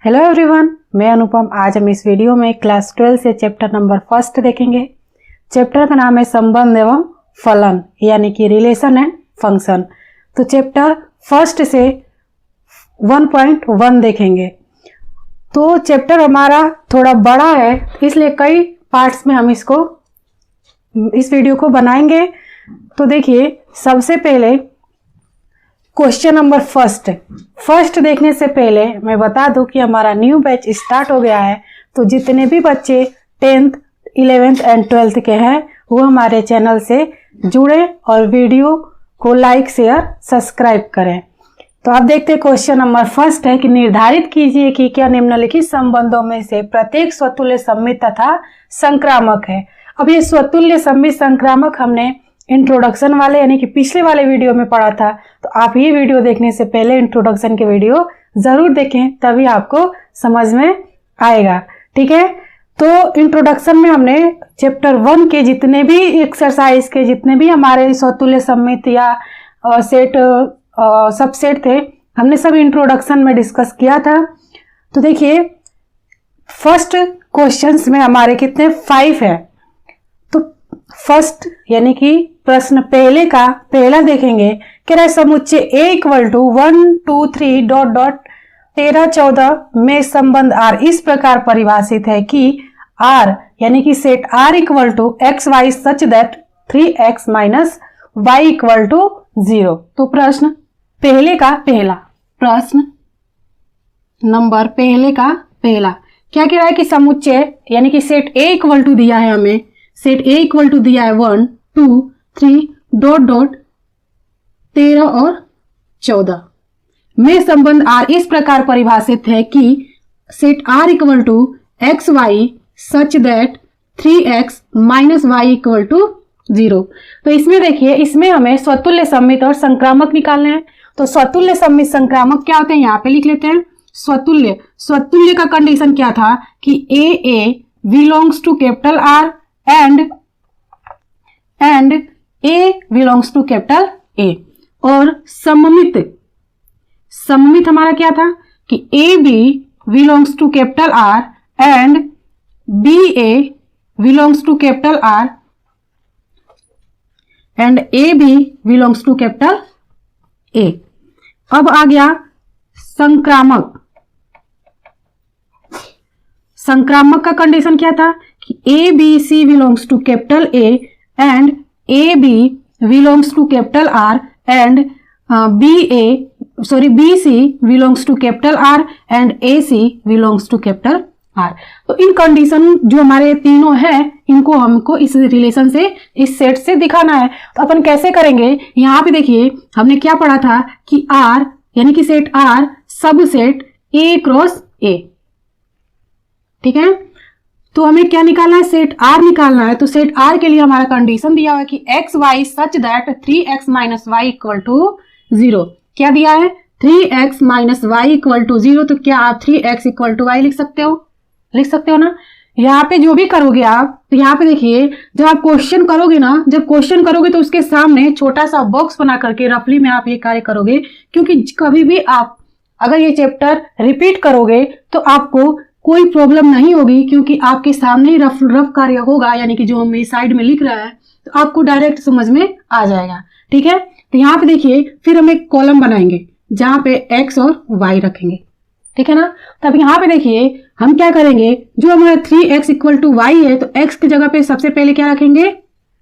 Hello everyone, मैं अनुपम। आज हम इस वीडियो में क्लास 12 से चैप्टर नंबर 1 देखेंगे। चैप्टर का नाम है संबंध एवं फलन, यानी कि रिलेशन एंड फंक्शन। तो चैप्टर 1 से 1.1 देखेंगे। तो चैप्टर हमारा थोड़ा बड़ा है, इसलिए कई पार्ट्स में हम इस वीडियो को बनाएंगे। तो देखिए, सबसे पहले क्वेश्चन नंबर फर्स्ट देखने से पहले मैं बता दूं कि हमारा न्यू बैच स्टार्ट हो गया है। तो जितने भी बच्चे 10th, 11th एंड 12th के हैं वो हमारे चैनल से जुड़े और वीडियो को लाइक, शेयर, सब्सक्राइब करें। तो आप देखते हैं क्वेश्चन नंबर 1 है कि निर्धारित कीजिए कि क्या निम्नलिखित संबंधों में से प्रत्येक स्वतुल्य सम्मित तथा संक्रामक है। अब ये स्वतुल्य सम्मित संक्रामक हमने इंट्रोडक्शन वाले यानी कि पिछले वाले वीडियो में पढ़ा था। तो आप ये वीडियो देखने से पहले इंट्रोडक्शन के वीडियो जरूर देखें, तभी आपको समझ में आएगा। ठीक है, तो इंट्रोडक्शन में हमने चैप्टर 1 के जितने भी एक्सरसाइज के जितने भी हमारे स्वतुल्य सम्मित या सबसेट थे, हमने सब इंट्रोडक्शन में डिस्कस किया था। तो देखिए, फर्स्ट क्वेश्चंस में हमारे कितने 5 है। तो फर्स्ट यानी कि प्रश्न पहला देखेंगे। कह रहा है समुच्चय A = 1 2 3 ... 13 14 में संबंध R इस प्रकार परिभाषित है कि R यानी कि set R = xy such that 3x - y = 0। तो प्रश्न नंबर पहला क्या कह रहा है कि समुच्चय यानी कि सेट A = दिया है हमें, सेट A = दिया है 1 2 3 ... 13 और 14 में संबंध R इस प्रकार परिभाषित है कि set R = xy such that 3x - y = 0। तो इसमें देखिए, इसमें हमें स्वतुल्य सम्मित और संक्रामक निकालने हैं। तो स्वतुल्य सम्मित संक्रामक क्या होते हैं यहाँ पे लिख लेते हैं। स्वतुल्य का कंडीशन क्या था कि A belongs to capital R and A belongs to capital A। और सममित हमारा क्या था कि AB belongs to capital R and BA belongs to capital R and AB belongs to capital A। अब आ गया संक्रामक का कंडीशन क्या था कि ABC belongs to capital A and AB belongs to capital R and BC belongs to capital R and AC belongs to capital R। तो इन condition जो हमारे तीनों हैं, इनको हमको इस रिलेशन से, इस सेट से दिखाना है। तो अपन कैसे करेंगे, यहाँ पे देखिए हमने क्या पढ़ा था कि R यानी कि सेट R सब सेट A क्रॉस A। ठीक है, तो हमें क्या निकालना है, सेट R निकालना है। तो सेट R के लिए हमारा कंडीशन दिया हुआ है कि xy such that 3x - y = 0। क्या दिया है, 3x - y = 0। तो क्या आप 3x = y लिख सकते हो ना। यहाँ पे जो भी करोगे आप, तो यहाँ पे देखिए, जब आप क्वेश्चन करोगे तो उसके सामने छोटा सा बॉक्स बना करके रफली में आप ये कार्य करोगे, क्योंकि कभी भी आप अगर ये चैप्टर रिपीट करोगे तो आपको कोई प्रॉब्लम नहीं होगी, क्योंकि आपके सामने ही रफ कार्य होगा, यानी कि जो हम साइड में लिख रहा है, तो आपको डायरेक्ट समझ में आ जाएगा। ठीक है, तो यहाँ पे देखिए, फिर हम एक कॉलम बनाएंगे जहां पे x और y रखेंगे। ठीक है ना। तब यहाँ पे देखिए हम क्या करेंगे, जो हमारा 3x = y है, तो x की जगह पे सबसे पहले क्या रखेंगे,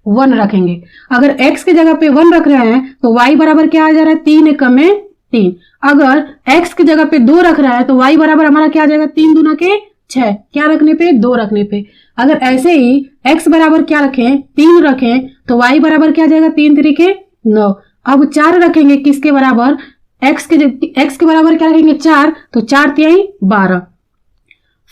1 रखेंगे। अगर x की जगह पे 1 रख रहे हैं तो y बराबर क्या आ जा रहा है, 3 × 3। अगर x की जगह पे 2 रख रहा है तो y बराबर हमारा क्या आ जाएगा, 3 दूना के 6। क्या रखने पे, 2 रखने पे। अगर ऐसे ही x बराबर क्या रखें, 3 रखें, तो y बराबर क्या आ जाएगा, 3 × 3 = 9। अब 4 रखेंगे किसके बराबर, x के बराबर क्या रखेंगे, 4। तो 4 × 3 = 12।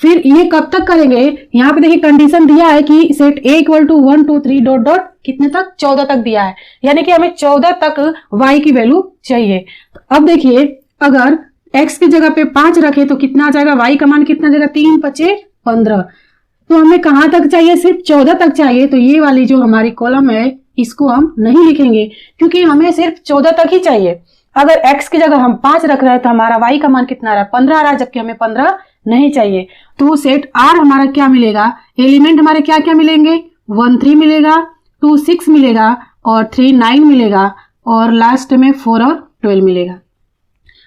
फिर ये कब तक करेंगे, यहाँ पे देखिए कंडीशन दिया है कि सेट A = 1 2 3 ... कितने तक, 14 तक दिया है, यानी कि हमें 14 तक y की वैल्यू चाहिए। अब देखिए, अगर x की जगह पे 5 रखे तो कितना आ जाएगा, y का मान कितना आ जाएगा, 3 × 5 = 15। तो हमें कहां तक चाहिए, सिर्फ 14 तक चाहिए। तो ये वाली जो हमारी कॉलम है, इसको हम नहीं लिखेंगे, क्योंकि हमें सिर्फ 14 तक ही चाहिए। अगर x की जगह हम 5 रख रहे हैं तो हमारा y का मान कितना आ रहा है, 15 आ रहा है, जबकि हमें 15 नहीं चाहिए। तो सेट R हमारा क्या मिलेगा, एलिमेंट हमारे क्या क्या मिलेंगे, 1 3 मिलेगा, 2 6 मिलेगा, और 3 9 मिलेगा, और लास्ट में 4 और 12 मिलेगा।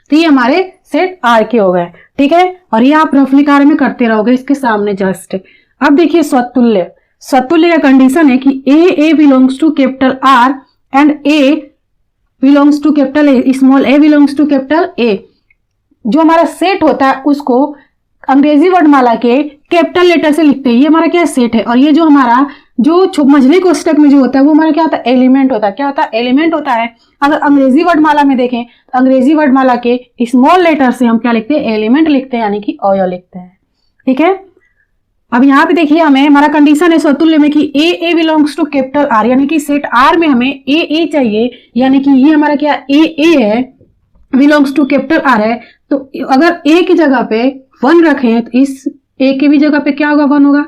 तो ये हमारे सेट R के हो गए, ठीक है। और ये आप रफली कार्य में करते रहोगे इसके सामने जस्ट। अब देखिए स्वतुल्य, स्वतुल्य का कंडीशन है कि a belongs to capital R and A belongs to capital a, small a belongs to capital a. जो हमारा सेट होता है उसको अंग्रेजी वर्णमाला के कैपिटल लेटर से लिखते हैं। ये हमारा क्या सेट है। और ये जो हमारा जो मझले कोष्टक में जो होता है वो हमारा क्या होता है, एलिमेंट होता है। क्या होता है, एलिमेंट होता है। अगर अंग्रेजी वर्णमाला में देखें तो अंग्रेजी वर्णमाला के स्मॉल लेटर से हम क्या लिखते हैं, एलिमेंट लिखते हैं, यानी कि अवयव लिखते हैं, ठीक है। अब यहाँ पे देखिए हमें हमारा कंडीशन है स्वतुल्य में कि a belongs to capital R, यानी कि सेट R में हमें ए चाहिए, यानी कि ये हमारा क्या ए है, बिलोंग्स टू कैपिटल R है। तो अगर ए की जगह पे 1 रखें तो इस ए की भी जगह पे क्या होगा, 1 होगा।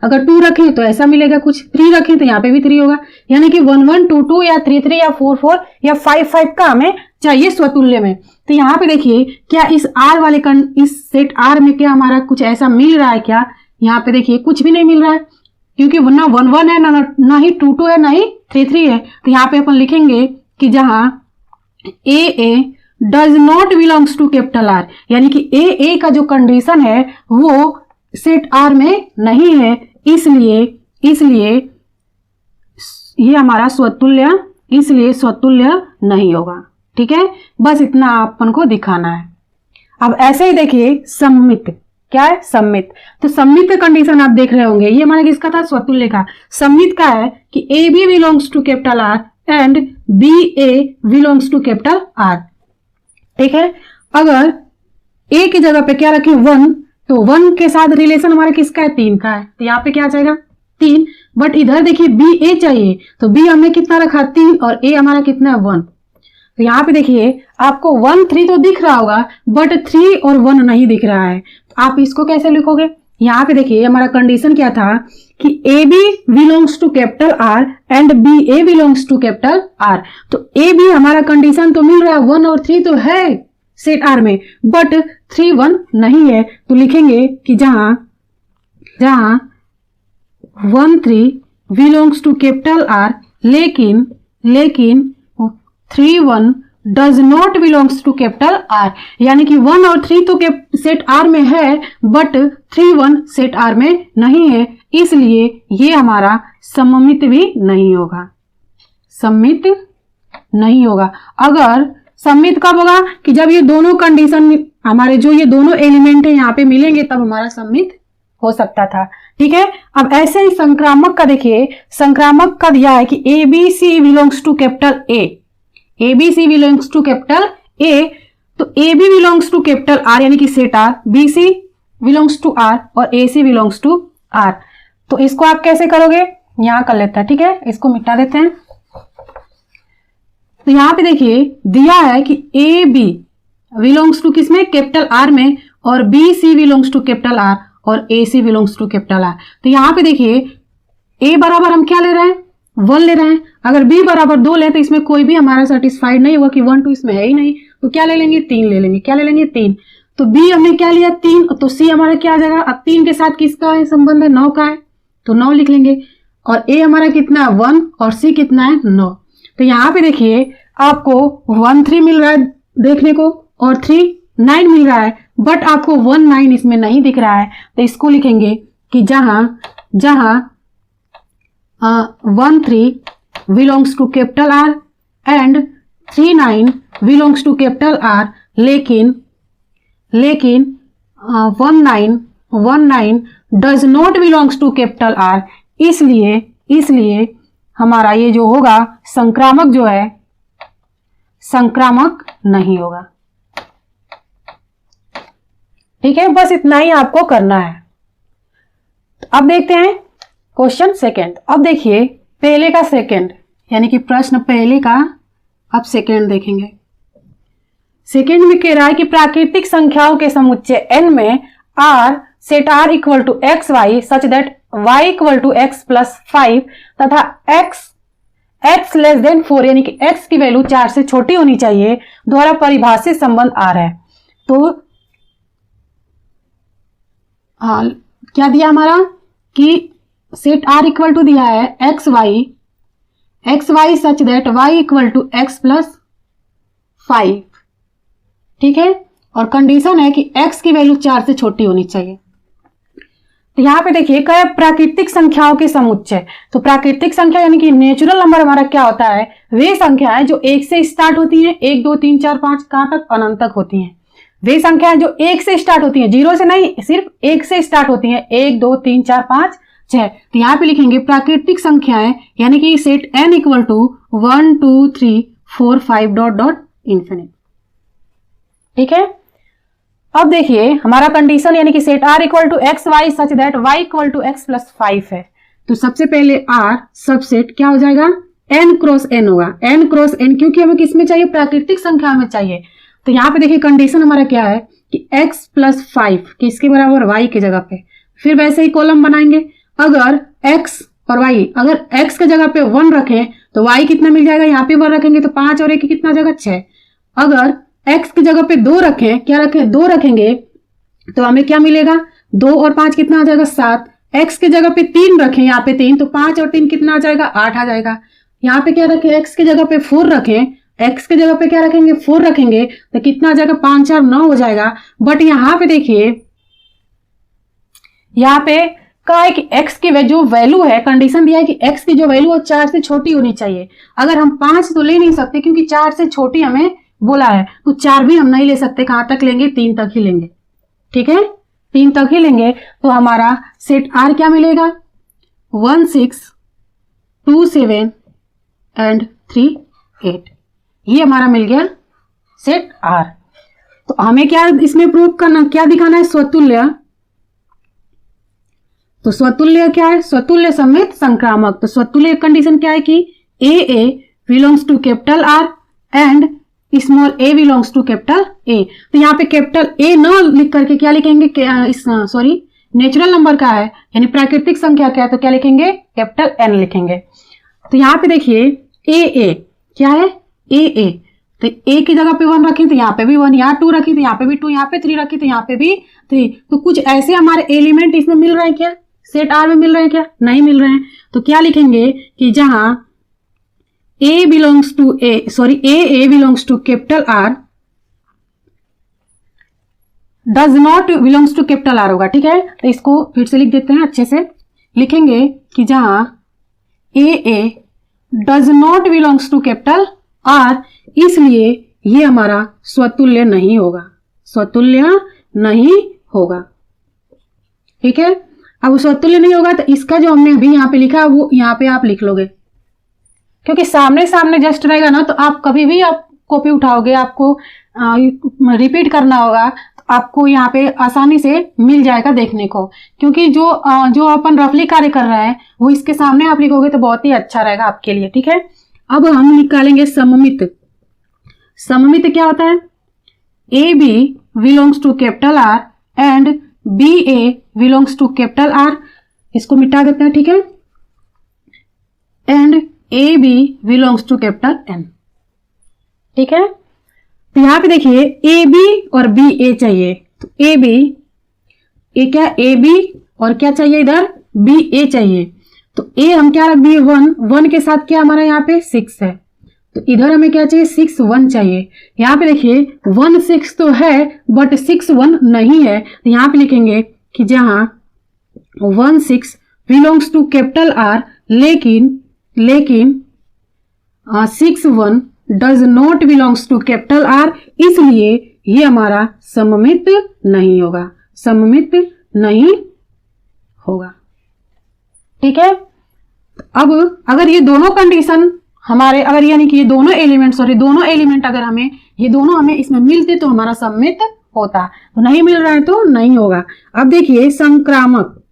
अगर 2 रखें तो ऐसा मिलेगा कुछ, 3 रखें तो यहाँ पे भी 3 होगा, यानी कि 1 1 2 2 या 3 3 या 4 4 या 5 5 का हमें चाहिए स्वतुल्य में। तो यहाँ पे देखिए क्या इस R वाले इस सेट R में क्या हमारा कुछ ऐसा मिल रहा है क्या, यहाँ पे देखिए कुछ भी नहीं मिल रहा है, क्योंकि ना 1 1 है, ना ही 2 2 है, ना ही 3 3 है। तो यहाँ पे अपन लिखेंगे कि जहां ए does not belongs to capital R, यानी कि ए का जो कंडीशन है वो सेट R में नहीं है, इसलिए ये हमारा स्वतुल्य, इसलिए स्वतुल्य नहीं होगा, ठीक है। बस इतना अपन को दिखाना है। अब ऐसे ही देखिए सम्मित, क्या है, सम्मित। तो सम्मित का कंडीशन आप देख रहे होंगे, ये हमारा किसका था, स्वतुल्य का। सम्मित का है कि A B belongs to capital R and B A belongs to capital R, ठीक है। अगर ए की जगह पे क्या रखें, 1, तो 1 के साथ रिलेशन हमारा किसका है, 3 का है। तो यहाँ पे क्या आ जाएगा, 3। बट इधर देखिए बी ए चाहिए, तो बी हमने कितना रखा, 3, और ए हमारा कितना है, 1। तो यहाँ पे देखिए आपको 1 3 तो दिख रहा होगा, बट 3 और 1 नहीं दिख रहा है। आप इसको कैसे लिखोगे, यहाँ पे देखिए हमारा कंडीशन क्या था कि A B belongs to capital R and B A belongs to capital R। तो ए बी हमारा कंडीशन तो मिल रहा है, 1 और 3 तो है सेट R में, बट 3 1 नहीं है। तो लिखेंगे कि जहां 1 3 बिलोंग्स टू कैपिटल R, लेकिन 3 1 does not belongs to capital R, यानी कि 1 और 3 तो सेट R में है, बट 3 1 सेट R में नहीं है, इसलिए ये हमारा सममित भी नहीं होगा, सम्मित नहीं होगा। अगर सम्मित कब होगा, कि जब ये दोनों कंडीशन हमारे जो ये दोनों एलिमेंट है यहाँ पे मिलेंगे, तब हमारा सम्मित हो सकता था, ठीक है। अब ऐसे ही संक्रामक का देखिए, संक्रामक का दिया है कि A B C belongs to capital A B C belongs to capital ए। तो a B belongs to capital R, यानी कि set R, b C belongs to R और ए सी बिलोंग्स टू R। तो इसको आप कैसे करोगे, यहां कर लेते हैं, ठीक है, इसको मिटा देते हैं। तो यहां पे देखिए दिया है कि ए बी बिलोंग्स टू किसमें, कैपिटल R में, और B C belongs to capital R और ए सी बिलोंग्स टू कैपिटल R। तो यहां पे देखिए ए बराबर हम क्या ले रहे हैं, 1 ले रहे हैं। अगर बी बराबर 2 ले तो इसमें कोई भी हमारा सेटिस्फाइड नहीं होगा कि 1 2 इसमें है ही नहीं, तो क्या ले लेंगे, 3 ले लेंगे। क्या ले लेंगे, 3। तो बी हमने क्या लिया, 3, तो सी हमारा क्या आ जाएगा। अब 3 के साथ किसका है संबंध है, 9 का है, तो 9 लिख लेंगे। और ए हमारा कितना है, 1, और सी कितना है, 9। तो यहाँ पे देखिए आपको 1 3 मिल रहा है देखने को, और 3 9 मिल रहा है, बट आपको 1 9 इसमें नहीं दिख रहा है। तो इसको लिखेंगे कि जहां 1 3 belongs to capital R and 3 9 belongs to capital R, लेकिन 1 9 does not belongs to capital R, इसलिए हमारा ये जो होगा संक्रामक जो है, संक्रामक नहीं होगा, ठीक है। बस इतना ही आपको करना है। अब देखते हैं क्वेश्चन सेकंड। अब देखिए पहले का सेकंड, यानी कि प्रश्न पहले का अब सेकंड देखेंगे। सेकंड में कह रहा है कि प्राकृतिक संख्याओं के समुच्चय n में R set R equal to x y such that y equal to x plus 5 तथा x x लेस देन 4 यानी कि x की वैल्यू 4 से छोटी होनी चाहिए द्वारा परिभाषित संबंध आ रहा है। तो क्या दिया हमारा कि सेट R इक्वल टू दिया है x y such that y equal to x plus 5, ठीक है, और कंडीशन है कि x की वैल्यू 4 से छोटी होनी चाहिए। तो यहाँ पे देखिए क्या प्राकृतिक संख्याओं के समुच्चय। तो प्राकृतिक संख्या यानी कि नेचुरल नंबर हमारा क्या होता है, वे संख्याएं जो 1 से स्टार्ट होती हैं, 1 2 3 4 5 कहां तक, अनंत तक होती हैं। वे संख्याएं जो 1 से स्टार्ट होती हैं, 0 से नहीं, सिर्फ 1 से स्टार्ट होती हैं, 1 2 3 4 5 6। तो यहाँ पे लिखेंगे प्राकृतिक संख्याएं यानी कि set n equal to 1 2 3 4 5 dot dot infinite, ठीक है। अब देखिए हमारा कंडीशन यानी कि set R equal to x y such that y equal to x plus 5 है। तो सबसे पहले R सबसेट क्या हो जाएगा, n क्रॉस n होगा, n क्रॉस n, क्योंकि हमें किसमें चाहिए, प्राकृतिक संख्या में चाहिए। तो यहाँ पे देखिए कंडीशन हमारा क्या है कि x प्लस 5 किसके बराबर, y की जगह पे। फिर वैसे ही कॉलम बनाएंगे, अगर x और y, अगर x की जगह पे 1 रखें तो y कितना मिल जाएगा, यहाँ पे 1 रखेंगे तो 5 और 1 कितना जगह 6। अगर x की जगह पे 2 रखें, क्या रखें, 2 रखेंगे तो हमें क्या मिलेगा, 2 और 5 कितना आ जाएगा 7। x की जगह पे 3 रखें, यहाँ पे 3, तो 5 और 3 कितना आ जाएगा, 8 आ जाएगा। यहाँ पे क्या रखें, x की जगह पे 4 रखें, x की जगह पे क्या रखेंगे, 4 रखेंगे तो कितना आ जाएगा, 5 4 9 हो जाएगा। बट यहाँ पे देखिए, यहाँ पे कहा है कि x की जो वैल्यू है, कंडीशन दिया है कि x की जो वैल्यू है 4 से छोटी होनी चाहिए। अगर हम 5 तो ले नहीं सकते क्योंकि 4 से छोटी हमें बोला है, तो 4 भी हम नहीं ले सकते, कहां तक लेंगे, 3 तक ही लेंगे, ठीक है, 3 तक ही लेंगे। तो हमारा सेट R क्या मिलेगा, 1 6 2 7 एंड 3 8, ये हमारा मिल गया सेट R। तो हमें क्या इसमें प्रूव करना, क्या दिखाना है, स्वतुल्य। तो स्वतुल्य क्या है, स्वतुल्य समेत संक्रामक। तो स्वतुल्य कंडीशन क्या है कि AA belongs to capital R and small a belongs to capital A। तो यहाँ पे कैपिटल A न लिख करके क्या लिखेंगे, नेचुरल नंबर का है यानी प्राकृतिक संख्या क्या है, तो क्या लिखेंगे, कैपिटल N लिखेंगे। तो यहाँ पे देखिए AA क्या है, AA, तो A की जगह पे 1 रखें तो यहाँ पे भी 1, यहाँ 2 रखें तो यहाँ पे भी 2, यहाँ पे 3 रखें तो यहाँ पे भी 3। तो कुछ ऐसे हमारे एलिमेंट इसमें मिल रहे हैं क्या, सेट R में मिल रहे हैं क्या, नहीं मिल रहे हैं। तो क्या लिखेंगे कि जहां AA belongs to capital R does not belongs to capital R होगा, ठीक है। तो इसको फिर से लिख देते हैं, अच्छे से लिखेंगे कि जहां AA does not belongs to capital R, इसलिए ये हमारा स्वतुल्य नहीं होगा, स्वतुल्य नहीं होगा, ठीक है। अब स्वतुल्य नहीं होगा तो इसका जो हमने अभी यहाँ पे लिखा वो यहाँ पे आप लिख लोगे, क्योंकि सामने सामने जस्ट रहेगा ना, तो आप कभी भी आप कॉपी उठाओगे, आपको रिपीट करना होगा, तो आपको यहाँ पे आसानी से मिल जाएगा देखने को। क्योंकि जो अपन रफली कार्य कर रहे हैं वो इसके सामने आप लिखोगे तो बहुत ही अच्छा रहेगा आपके लिए, ठीक है। अब हम निकालेंगे सममित। सममित क्या होता है, AB belongs to capital R and BA belongs to capital R, इसको मिटा देते हैं, ठीक है, and AB belongs to capital N, ठीक है। तो यहां पे देखिए AB और BA चाहिए, तो AB ये क्या, AB और क्या चाहिए इधर, BA चाहिए। तो A हम क्या रख दिए, 1 के साथ क्या हमारा यहाँ पे 6 है, तो इधर हमें क्या चाहिए, 6 1 चाहिए। यहाँ पे देखिए 1 6 तो है बट 6 1 नहीं है, तो यहाँ पे लिखेंगे कि जहां 1 6 बिलोंग्स टू कैपिटल R लेकिन 6 1 does not belongs to capital R, इसलिए ये हमारा सममित नहीं होगा, सममित नहीं होगा, ठीक है। अब अगर ये दोनों कंडीशन हमारे, अगर यानी कि ये दोनों एलिमेंट अगर हमें ये दोनों हमें इसमें मिलते तो हमारा सममित होता, तो नहीं मिल रहा है तो नहीं होगा। अब देखिए संक्रामक,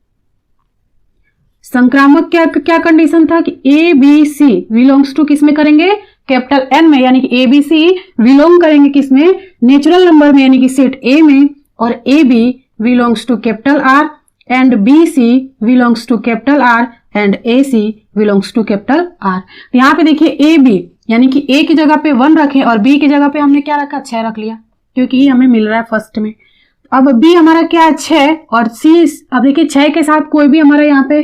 संक्रामक क्या कंडीशन था कि ABC बिलोंग्स टू किसमें करेंगे, कैपिटल N में, यानी कि ABC बिलोंग करेंगे किसमें, नेचुरल नंबर में यानी कि सेट A में, और AB belongs to capital R and BC belongs to capital R and A C belongs to capital R. यहाँ पे देखिए ए बी, यानी कि ए की जगह पे 1 रखे और बी की जगह पे हमने क्या रखा, 6 रख लिया, क्योंकि ये हमें मिल रहा है फर्स्ट में। अब बी हमारा क्या है, 6, और सी, अब देखिए 6 के साथ कोई भी हमारा यहाँ पे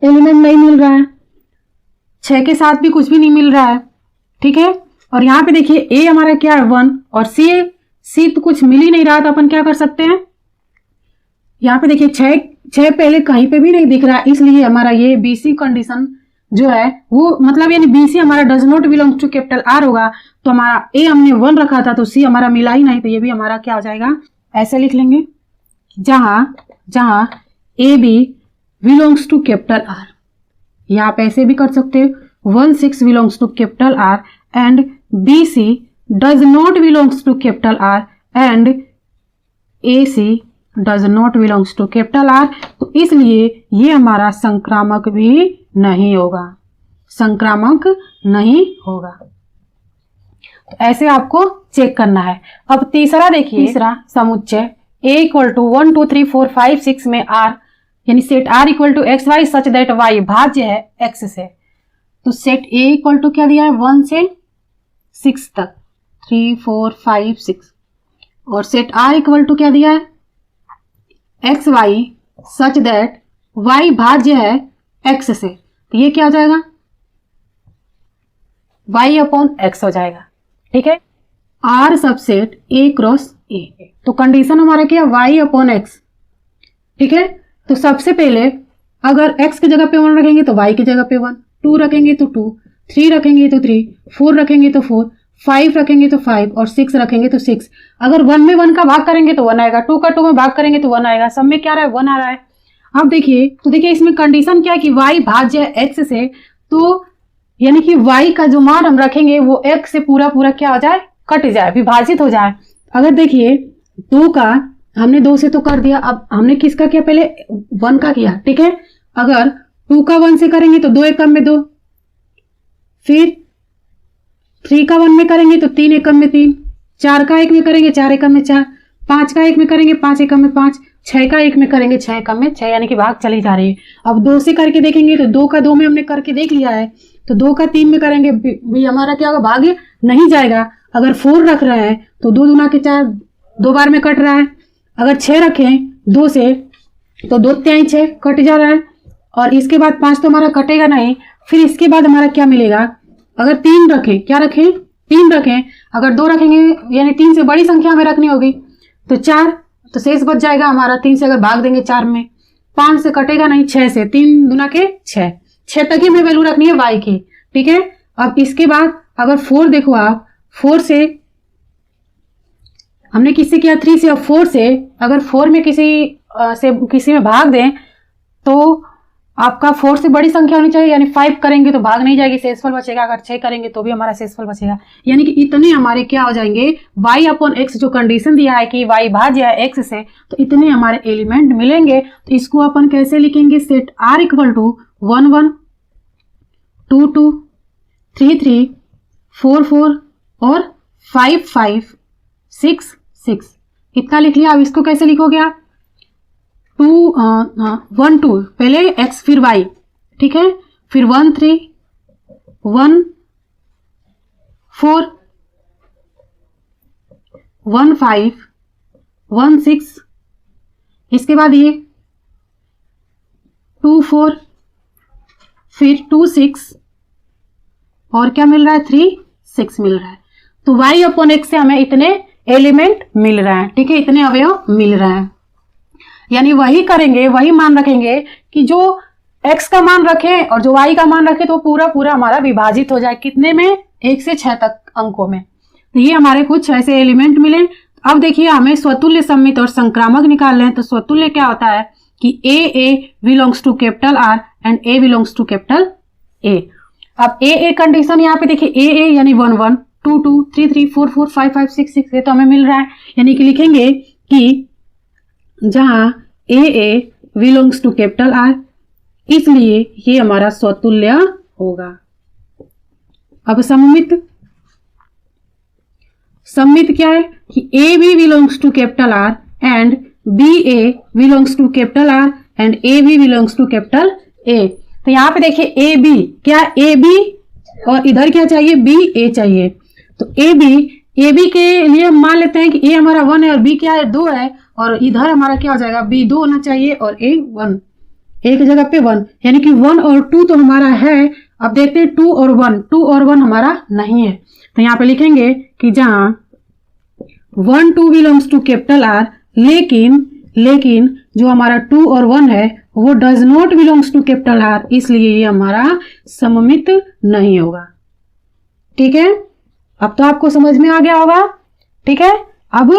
एलिमेंट नहीं मिल रहा है, 6 के साथ भी कुछ भी नहीं मिल रहा है, ठीक है। और यहाँ पे देखिए ए हमारा क्या है 1 और सी तो कुछ मिल ही नहीं रहा, तो अपन क्या कर सकते हैं, यहाँ पे देखिए 6 पहले कहीं पे भी नहीं दिख रहा है, इसलिए हमारा ये बीसी कंडीशन जो है वो मतलब यानी बीसी हमारा does not belong to capital R होगा। तो हमारा ए हमने 1 रखा था तो सी हमारा मिला ही नहीं, तो ये भी हमारा क्या हो जाएगा, ऐसे लिख लेंगे, जहां A B belongs to capital R, या आप ऐसे भी कर सकते हो 1 6 belongs to capital are and b c does not belongs to capital are and A c does not belongs to capital R. तो इसलिए ये हमारा संक्रामक भी नहीं होगा, संक्रामक नहीं होगा। तो ऐसे आपको चेक करना है। अब तीसरा देखिए, तीसरा समुच्चय a इक्वल टू 1 2 3 4 5 6 में r, यानी set r equal to x y such that y भाज्य है x से। तो सेट a इक्वल टू क्या दिया है, 1 से 6 तक, 3 4 5 6, और सेट r इक्वल टू क्या दिया है, x y such that y भाज्य है x से। तो ये क्या हो जाएगा, y अपॉन x हो जाएगा, ठीक है। R subset a cross a, तो कंडीशन हमारा क्या, y अपॉन x, ठीक है। तो सबसे पहले अगर x की जगह पे 1 रखेंगे तो y की जगह पे 1, 2 रखेंगे तो 2, 3 रखेंगे तो 3, 4 रखेंगे तो 4, 5 रखेंगे तो 5 और 6 रखेंगे तो 6। अगर 1 में 1 का भाग करेंगे तो 1 आएगा, 2 का 2 में भाग करेंगे तो 1 आएगा, सब में क्या रहा है, 1 आ रहा है। अब देखिए, तो देखिए इसमें कंडीशन क्या है कि y भाज्य है x से, तो यानी कि y का जो मान हम रखेंगे वो x से पूरा पूरा क्या हो जाए, कट जाए, विभाजित हो जाए। अगर देखिए 2 का हमने 2 से तो कर दिया, अब हमने किसका किया, पहले 1 का किया, ठीक है। अगर 2 का 1 से करेंगे तो 2 एकम में 2, फिर 3 का 1 में करेंगे तो 3 एकम में 3, 4 का 1 में करेंगे 4 एकम में 4, 5 का 1 में करेंगे 5 एकम में 5, 6 का 1 में करेंगे 6 एकम में 6, यानी कि भाग चली जा रही है। अब 2 से करके देखेंगे तो 2 का 2 में हमने करके देख लिया है, तो 2 का 3 में करेंगे भी हमारा क्या होगा, भाग नहीं जाएगा। अगर 4 रख रहे हैं तो 2 दूना के 4, 2 बार में कट रहा है। अगर 6 रखें 2 से तो 2 तिहाई 6 कट जा रहा है, और इसके बाद 5 तो हमारा कटेगा नहीं। फिर इसके बाद हमारा क्या मिलेगा, अगर 3 रखें, क्या रखें, 3 रखें, अगर 2 रखेंगे यानी 3 से बड़ी संख्या हमें रखनी होगी तो 4, तो शेष बच जाएगा हमारा 3 से अगर भाग देंगे 4 में, 5 से कटेगा नहीं, 6 से, 3 दूना के 6, 6 तक ही हमें वैल्यू रखनी है y की, ठीक है। अब इसके बाद अगर 4 देखो आप, 4 से हमने किससे किया, 3 से, अब 4 से अगर 4 में किसी में भाग दें तो आपका 4 से बड़ी संख्या होनी चाहिए, यानी 5 करेंगे तो भाग नहीं जाएगी, शेषफल बचेगा। अगर 6 करेंगे तो भी हमारा शेषफल बचेगा, यानी कि इतने हमारे क्या हो जाएंगे, y अपॉन x, जो कंडीशन दिया है कि y भाज्य है x से, तो इतने हमारे एलिमेंट मिलेंगे। तो इसको अपन कैसे लिखेंगे, सेट r इक्वल टू 1 1 2 2 3 3 4 4 और 5 5 6 6, इतना लिख लिया। अब इसको कैसे लिखोगे आप, 1 2 पहले x फिर y, ठीक है, फिर 1 3 1 4 1 5 1 6, इसके बाद ये 2 4 फिर 2 6 और क्या मिल रहा है, 3 6 मिल रहा है। तो y अपॉन x से हमें इतने एलिमेंट मिल रहा है, ठीक है, इतने अवयव मिल रहे हैं। यानी वही करेंगे, वही मान रखेंगे कि जो x का मान रखें और जो y का मान रखें तो पूरा पूरा हमारा विभाजित हो जाए, कितने में, 1 से 6 तक अंकों में। तो ये हमारे कुछ ऐसे एलिमेंट मिले। अब देखिए हमें स्वतुल्य, सममित और संक्रामक निकालना है। तो स्वतुल्य क्या होता है कि a belongs to capital R and a belongs to capital A। अब a कंडीशन यहाँ पे देखिए, a यानी 1 1 2 2 3 3 4 4 5 5 6 6, ये तो हमें मिल रहा है। यानी कि लिखेंगे कि जहां a belongs to capital R, इसलिए ये हमारा स्वतुल्य होगा। अब सममित, सममित क्या है कि a b belongs to capital R and b a belongs to capital R and a b belongs to capital A। तो यहाँ पे देखिए ए बी, क्या ए बी और इधर क्या चाहिए, बी ए चाहिए। तो ए बी के लिए हम मान लेते हैं कि ए हमारा 1 है और बी क्या है 2 है, और इधर हमारा क्या हो जाएगा, बी 2 होना चाहिए और ए 1, ए की जगह पे 1, यानी कि 1 और 2 तो हमारा है। अब देखते हैं 2 और 1 हमारा नहीं है। तो यहाँ पे लिखेंगे कि जहां 1 2 बिलोंग्स टू कैपिटल आर, लेकिन जो हमारा 2 और 1 है वो does not belongs to capital are, इसलिए ये हमारा सममित नहीं होगा। ठीक है, अब तो आपको समझ में आ गया होगा। ठीक है, अब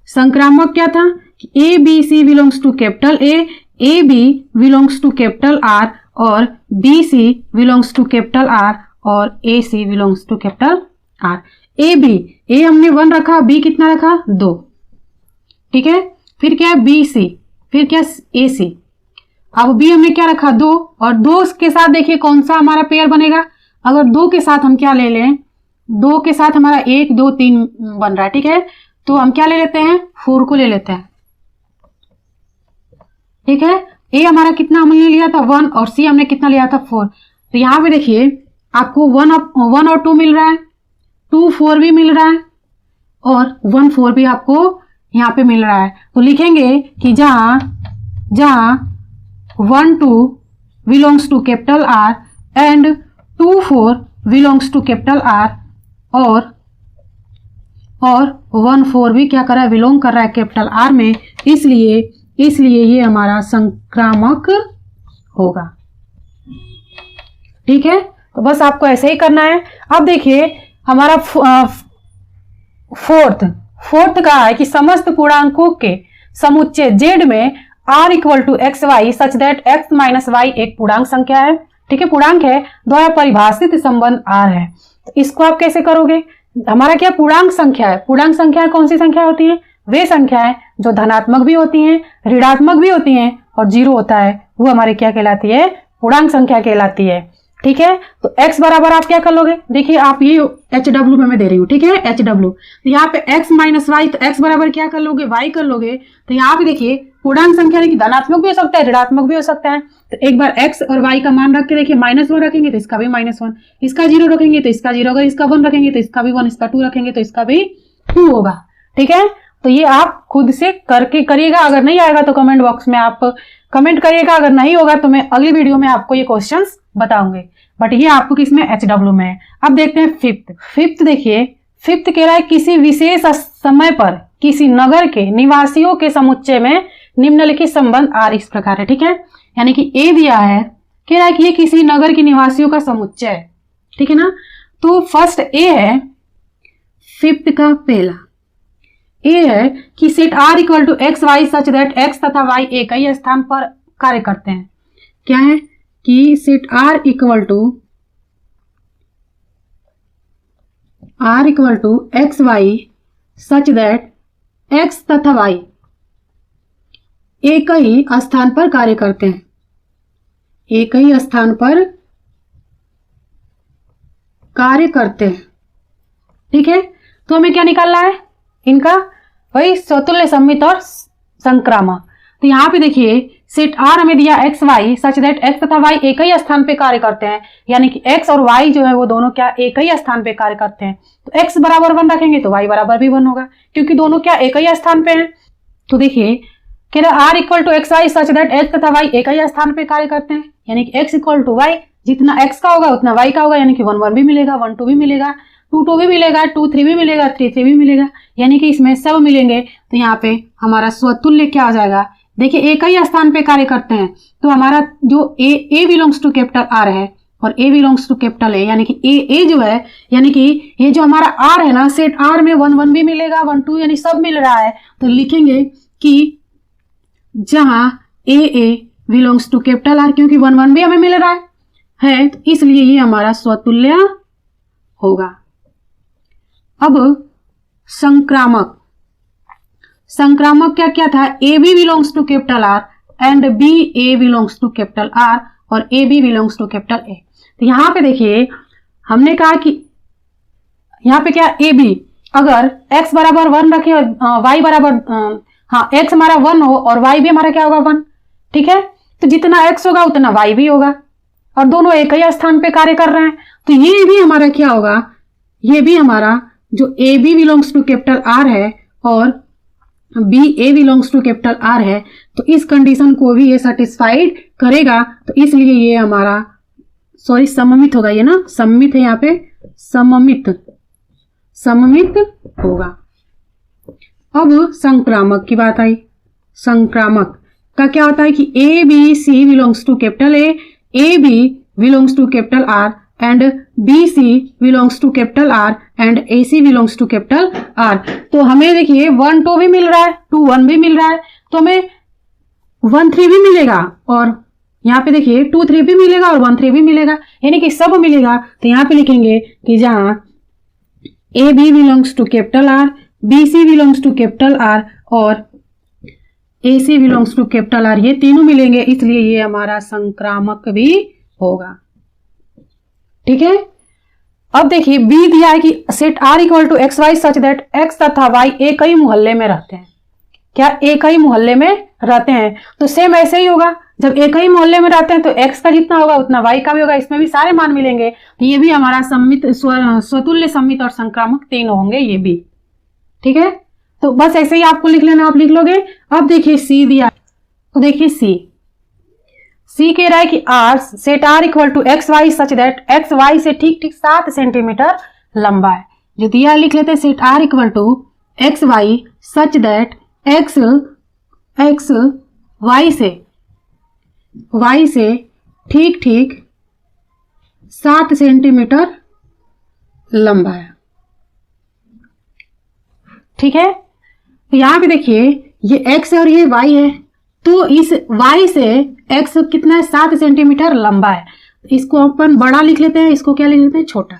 संक्रामक क्या था कि A B C belongs to capital A B belongs to capital are और B C belongs to capital are और ए सी belongs to capital are. A हमने 1 रखा, बी कितना रखा 2। ठीक है, फिर क्या है बी सी, फिर क्या ए सी। अब बी हमने क्या रखा 2, और 2 के साथ देखिए कौन सा हमारा पेयर बनेगा। अगर 2 के साथ हम क्या ले लें, 2 के साथ हमारा 1 2 3 बन रहा है। ठीक है, तो हम क्या ले लेते हैं, 4 को ले लेते हैं। ठीक है, ए हमारा कितना हमने लिया था 1 और सी हमने कितना लिया था 4। तो यहाँ पे देखिए आपको 1 और 2 मिल रहा है, 2 4 भी मिल रहा है और 1 4 भी आपको यहाँ पे मिल रहा है। तो लिखेंगे कि जहां 1 2 belongs to capital are and 2 4 belongs to capital are और 1 4 भी क्या कर रहा है, बिलोंग कर रहा है कैपिटल आर में, इसलिए ये हमारा संक्रामक होगा। ठीक है, तो बस आपको ऐसे ही करना है। अब देखिए हमारा फोर्थ का है कि समस्त पूर्णांकों के समुच्चय जेड में r equal to x y such that x minus y एक पूर्णांक संख्या है। ठीक है, पूर्णांक है द्वारा परिभाषित संबंध r है। तो इसको आप कैसे करोगे, हमारा क्या पूर्णांक संख्या है। पूर्णांक संख्या कौन सी संख्या होती है, वे संख्याएं जो धनात्मक भी होती हैं, ऋणात्मक भी होती हैं और 0 होता है, वो हमारी क्या कहलाती है, पूर्णांक संख्या कहलाती है। ठीक है, तो x बराबर आप क्या कर लोगे, देखिए आप ये HW में मैं दे रही हूँ। ठीक है, HW, तो यहाँ पे x माइनस वाई, तो x बराबर क्या कर लोगे, y कर लोगे। तो यहाँ पे देखिए पूर्णांक संख्या देखिए धनात्मक भी हो सकता है, ऋणात्मक भी हो सकता है। तो एक बार x और y का मान रख के देखिए, -1 रखेंगे तो इसका भी -1, इसका 0 रखेंगे तो इसका 0 होगा, इसका 1 रखेंगे तो इसका भी 1, इसका 2 रखेंगे तो इसका भी 2 होगा। ठीक है, तो ये आप खुद से करके करिएगा। अगर नहीं आएगा तो कमेंट बॉक्स में आप कमेंट करिएगा, अगर नहीं होगा तो मैं अगली वीडियो में आपको ये क्वेश्चंस बताऊंगे। बट ये आपको किसमें, HW में है। अब देखते हैं फिफ्थ देखिए, फिफ्थ कह रहा है किसी विशेष समय पर किसी नगर के निवासियों के समुच्चय में निम्नलिखित संबंध आर इस प्रकार है। ठीक है, यानी कि ए दिया है, कह रहा है कि ये किसी नगर के निवासियों का समुच्चय है। ठीक है ना, तो फर्स्ट ए है, फिफ्थ का पहला ए है कि set R equal to x y such that x तथा वाई एक ही स्थान पर कार्य करते हैं। क्या है कि set R equal to x y such that x तथा वाई एक ही स्थान पर कार्य करते हैं, एक ही स्थान पर कार्य करते हैं। ठीक है, तो हमें क्या निकालना है, इनका वही स्वतुल्य सममित और संक्रामक। तो यहाँ पे देखिए सेट आर हमें दिया x y such that x तथा वाई एक ही स्थान पे कार्य करते हैं, यानी कि एक्स और वाई जो है वो दोनों क्या एक ही स्थान पे कार्य करते हैं। तो एक्स बराबर 1 रखेंगे तो वाई बराबर भी 1 होगा, क्योंकि दोनों क्या एक ही स्थान पे हैं। तो देखिए कह रहा R equal to x y such that x तथा वाई एक ही स्थान पे कार्य करते हैं, यानी कि एक्स इक्वल टू वाई, जितना एक्स का होगा उतना वाई का होगा, यानी कि 1 1 भी मिलेगा, 1 2 भी मिलेगा, 2 2 भी मिलेगा, 2 3 भी मिलेगा, 3 3 भी मिलेगा, यानी कि इसमें सब मिलेंगे। तो यहाँ पे हमारा स्वतुल्य क्या हो जाएगा, देखिए एक ही स्थान पे कार्य करते हैं। तो हमारा जो ए बिलोंग्स टू कैपिटल आर है और ए बिलोंग्स टू कैपिटल ए, यानी कि ए जो है, यानी कि ये जो हमारा आर है ना, सेट आर में 1 1 भी मिलेगा, 1 2 यानी सब मिल रहा है। तो लिखेंगे कि जहां ए बिलोंग्स टू कैपिटल आर, क्योंकि 1 1 भी हमें मिल रहा है तो इसलिए ये हमारा स्वतुल्य होगा। अब संक्रामक क्या था, a B belongs to capital are and B A belongs to capital are और A B belongs to capital ए। तो यहां पे देखिए हमने कहा कि यहां पे क्या ए बी, अगर x बराबर 1 रखे और y बराबर x हमारा 1 हो और y भी हमारा क्या होगा 1। ठीक है, तो जितना x होगा उतना y भी होगा, और दोनों एक ही स्थान पे कार्य कर रहे हैं, तो ये भी हमारा क्या होगा, ये भी हमारा जो a B belongs to capital R है और b A belongs to capital R है, तो इस कंडीशन को भी ये सेटिस्फाइड करेगा। तो इसलिए ये हमारा सममित होगा, ये ना सममित है, यहाँ पे सममित होगा। अब संक्रामक की बात आई। संक्रामक का क्या होता है कि A B C belongs to capital A B belongs to capital are and b C belongs to capital are and A C belongs to capital R. तो हमें देखिए 1 2 भी मिल रहा है, 2 1 भी मिल रहा है, तो हमें 1 3 भी मिलेगा, और यहाँ पे देखिए 2 3 भी मिलेगा और 1 3 भी मिलेगा, यानी कि सब मिलेगा। तो यहाँ पे लिखेंगे कि जहाँ a B belongs to capital R, b C belongs to capital are और ए सी बिलोंग्स टू कैपिटल आर, ये तीनों मिलेंगे, इसलिए ये हमारा संक्रामक भी होगा। ठीक है। अब देखिए बी दिया है कि set R equal to x y such that x तथा वाई एक ही मोहल्ले में रहते हैं। क्या एक ही मोहल्ले में रहते हैं? तो सेम ऐसे ही होगा, जब एक ही मोहल्ले में रहते हैं तो एक्स का जितना होगा उतना वाई का भी होगा, इसमें भी सारे मान मिलेंगे। तो ये भी हमारा सम्मित स्वतुल्य सम्मित और संक्रामक तीनों होंगे ये भी। ठीक है, तो बस ऐसे ही आपको लिख लेना, आप लिख लोगे। अब देखिए सी दिया, तो देखिए सी कह रहा है कि R set R equal to x y such that x y से ठीक 7 सेंटीमीटर लंबा है। जो दिया है लिख लेते हैं, set R equal to x y such that x y से ठीक 7 सेंटीमीटर लंबा है। ठीक है, तो यहां पे देखिए ये x है और ये y है, तो इस y से x कितना है, 7 सेंटीमीटर लंबा है। इसको अपन बड़ा लिख लेते हैं, इसको क्या लिख लेते हैं, छोटा।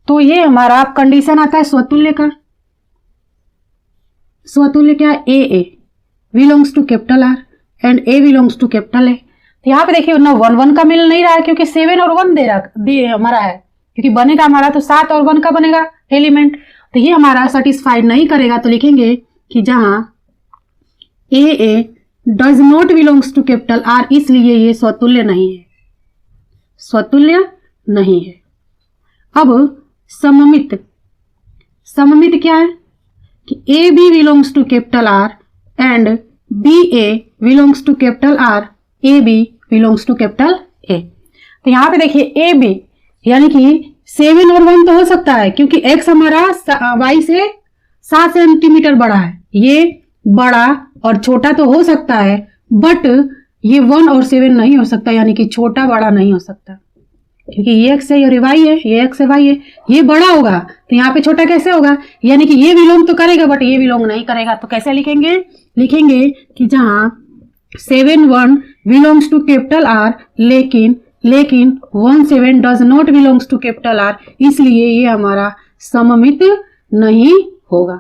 तो ये हमारा कंडीशन आता है स्वतुल्य का। स्वतुल्य क्या है, ए belongs to capital are and A belongs to capital ए। तो यहाँ पे देखिए ना 1 1 का मिल नहीं रहा है, क्योंकि 7 और 1 दे हमारा है, क्योंकि बनेगा हमारा तो 7 और 1 का बनेगा एलिमेंट, तो ये हमारा सेटिस्फाइड नहीं करेगा। तो लिखेंगे कि जहां ए does not belongs to capital are, इसलिए ये स्वतुल्य नहीं है, स्वतुल्य नहीं है। अब सममित क्या है कि A B belongs to capital are and B A belongs to capital are, a B belongs to capital ए। तो यहां पे देखिए ए बी यानी कि 7 और 1 तो हो सकता है, क्योंकि x हमारा y से 7 सेंटीमीटर बड़ा है, ये बड़ा और छोटा तो हो सकता है, बट ये 1 और 7 नहीं हो सकता, यानी कि छोटा बड़ा नहीं हो सकता, क्योंकि ये x है और y है, ये x है y है, ये बड़ा होगा तो यहाँ पे छोटा कैसे होगा, यानी कि ये बिलोंग तो करेगा बट ये बिलोंग नहीं करेगा। तो कैसे लिखेंगे कि जहां 7 1 बिलोंग्स टू कैपिटल आर लेकिन 1 7 does not belongs to capital are, इसलिए ये हमारा सममित नहीं होगा।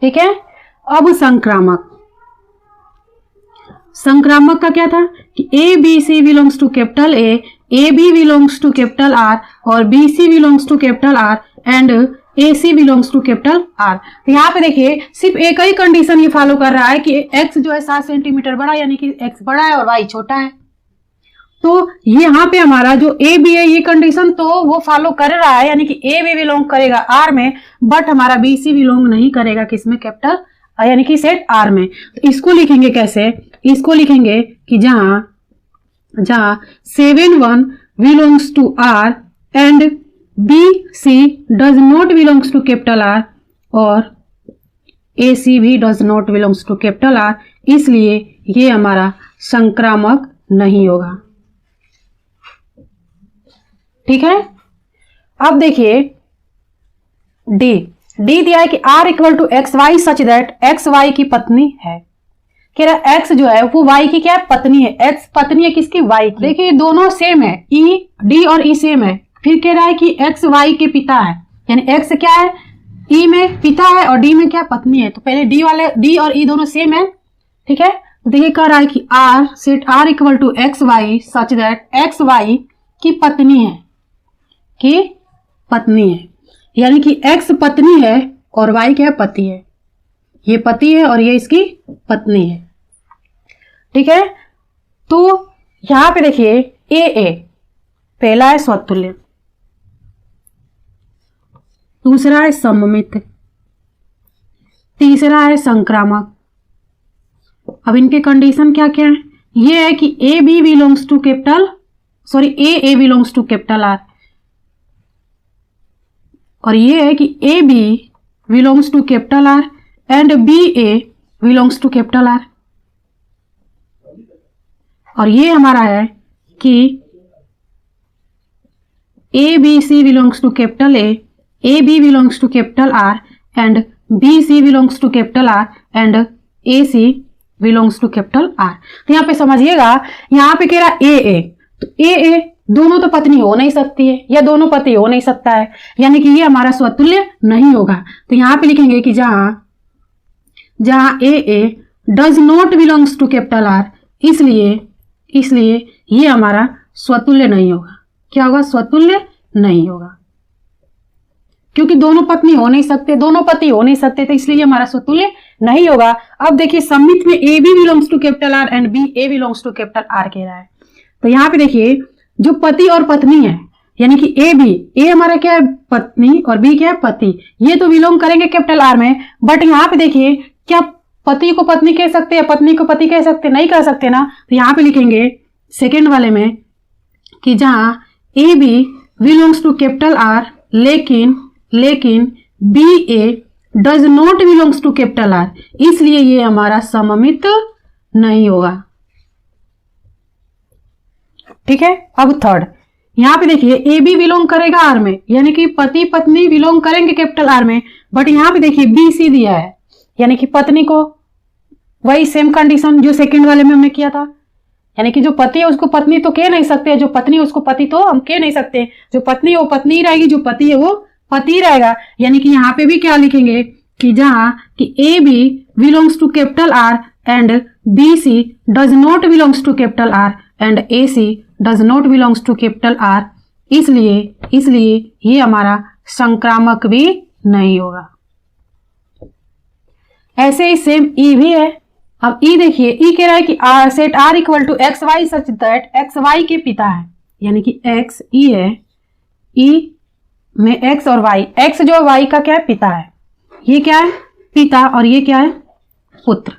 ठीक है, अब संक्रामक का क्या था कि A B C belongs to capital A B belongs to capital are और B C belongs to capital are and A C belongs to capital R. तो यहाँ पे देखिए सिर्फ एक ही कंडीशन ये फॉलो कर रहा है कि एक्स जो है 7 सेंटीमीटर बड़ा, यानी कि एक्स बड़ा है और वाई छोटा है। तो यहाँ पे हमारा जो ए बी है ये कंडीशन तो वो फॉलो कर रहा है, यानी कि ए बी बिलोंग करेगा आर में, बट हमारा बी सी बिलोंग नहीं करेगा किसमें, कैपिटल यानी कि सेट आर में। तो इसको लिखेंगे कैसे, इसको लिखेंगे कि जहां 7 1 belongs to R and b c does not belongs to capital are और ए सी भी does not belongs to capital are, इसलिए ये हमारा संक्रामक नहीं होगा। ठीक है, अब देखिए डी दिया है कि R equal to x y such that x y की पत्नी है। कह रहा एक्स जो है वो वाई की क्या है, पत्नी है। एक्स पत्नी है किसकी, वाई की। देखिए दोनों सेम है, ई डी और ई सेम है। फिर कह रहा है कि एक्स वाई के पिता है, यानी एक्स क्या है, ई में पिता है और डी में क्या, पत्नी है। तो पहले डी और ई दोनों सेम है। ठीक है, तो देखिए कह रहा है कि R set R equal to x y such that x y की पत्नी है, यानी कि एक्स पत्नी है और वाई क्या है, पति है। ये पति है और ये इसकी पत्नी है। ठीक है, तो यहां पे देखिए ए पहला है स्वतुल्य, दूसरा है सममित, तीसरा है संक्रामक। अब इनके कंडीशन क्या क्या है? ये है कि A B belongs to capital A belongs to capital are, और ये है कि A B belongs to capital are and B A belongs to capital are. और ये हमारा है कि A B C belongs to capital A B belongs to capital are and b C belongs to capital are and A C belongs to capital R. तो यहाँ पे समझिएगा, यहाँ पे कह रहा ए, तो ए दोनों तो पत्नी हो नहीं सकती है या दोनों पति हो नहीं सकता है, यानी कि ये हमारा स्वतुल्य नहीं होगा। तो यहाँ पे लिखेंगे कि जहां ए does not belongs to capital are, इसलिए ये हमारा स्वतुल्य नहीं होगा। क्या होगा? स्वतुल्य नहीं होगा, क्योंकि दोनों पत्नी हो नहीं सकते, दोनों पति हो नहीं सकते, तो इसलिए हमारा स्वतुल्य नहीं होगा। अब देखिए सममित में a B belongs to capital are and B A belongs to capital R कह रहा है। तो यहाँ पे देखिए जो पति और पत्नी है, यानी कि ए हमारा क्या है? पत्नी, और बी क्या है? पति। ये तो बिलोंग करेंगे कैपिटल आर में, बट यहाँ पे देखिए क्या पति को पत्नी कह सकते हैं, पत्नी को पति कह सकते? नहीं कह सकते ना। तो यहाँ पे लिखेंगे सेकेंड वाले में कि जहां A B belongs to capital R लेकिन B A does not belongs to capital are, इसलिए ये हमारा सममित नहीं होगा। ठीक है, अब थर्ड, यहां पे देखिए ए बी बिलोंग करेगा आर में, यानी कि पति पत्नी बिलोंग करेंगे कैपिटल आर में, बट यहां पे देखिए बी सी दिया है, यानी कि पत्नी को वही सेम कंडीशन जो सेकंड वाले में हमने किया था, यानी कि जो पति है उसको पत्नी तो कह नहीं सकते, जो पत्नी है उसको पति तो हम कह नहीं सकते, जो पत्नी है वो पत्नी ही रहेगी, जो पति है वो पति ही रहेगा। यानी कि यहाँ पे भी क्या लिखेंगे कि जहां कि A B belongs to capital are and b c does not belongs to capital are and A c does not belongs to capital are, इसलिए ये हमारा संक्रामक भी नहीं होगा। ऐसे ही सेम ई भी है। अब ई देखिए, ई कह रहा है कि set R equal to x y such that x y के पिता है, यानी कि एक्स ई है, ई में एक्स और वाई, एक्स जो वाई का क्या है? पिता है। ये क्या है? पिता, और ये क्या है? पुत्र।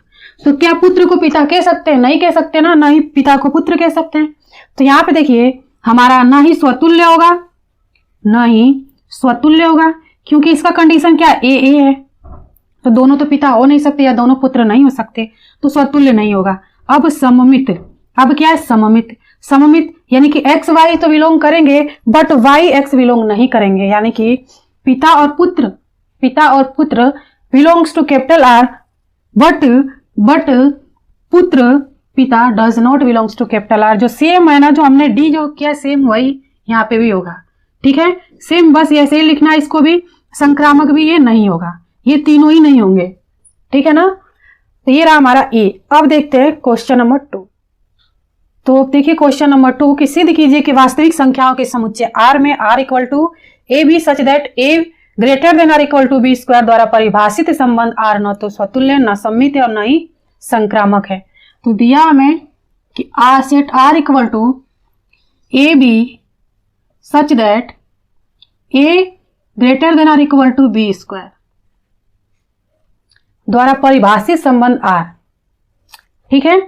तो क्या पुत्र को पिता कह सकते हैं? नहीं कह सकते ना, नहीं पिता को पुत्र कह सकते हैं। तो यहाँ पे देखिए हमारा ना ही स्वतुल्य होगा, क्योंकि इसका कंडीशन क्या है? ए है, तो दोनों तो पिता हो नहीं सकते या दोनों पुत्र नहीं हो सकते, तो स्वतुल्य नहीं होगा। अब सममित, अब क्या है? सममित यानी कि एक्स वाई तो बिलोंग करेंगे, बट वाई एक्स बिलोंग नहीं करेंगे, यानी कि पिता और पुत्र belongs to capital R, but पुत्र पिता does not belongs to capital R. जो सेम है ना, जो हमने डी जो किया सेम वही यहाँ पे भी होगा। ठीक है, सेम, बस ऐसे ही लिखना, इसको भी संक्रामक भी ये नहीं होगा, ये तीनों ही नहीं होंगे। ठीक है ना, तो ये रहा हमारा ए। अब देखते हैं क्वेश्चन नंबर 2। तो देखिए क्वेश्चन नंबर 2 की सिद्ध कीजिए कि वास्तविक संख्याओं के समुच्चय आर में R equal to a b such that a greater than are equal to B square द्वारा परिभाषित संबंध आर न तो स्वतुल्य, न सममित और न ही संक्रामक है। तो दिया हमें कि R set R equal to a b such that a greater than are equal to B square द्वारा परिभाषित संबंध आर। ठीक है,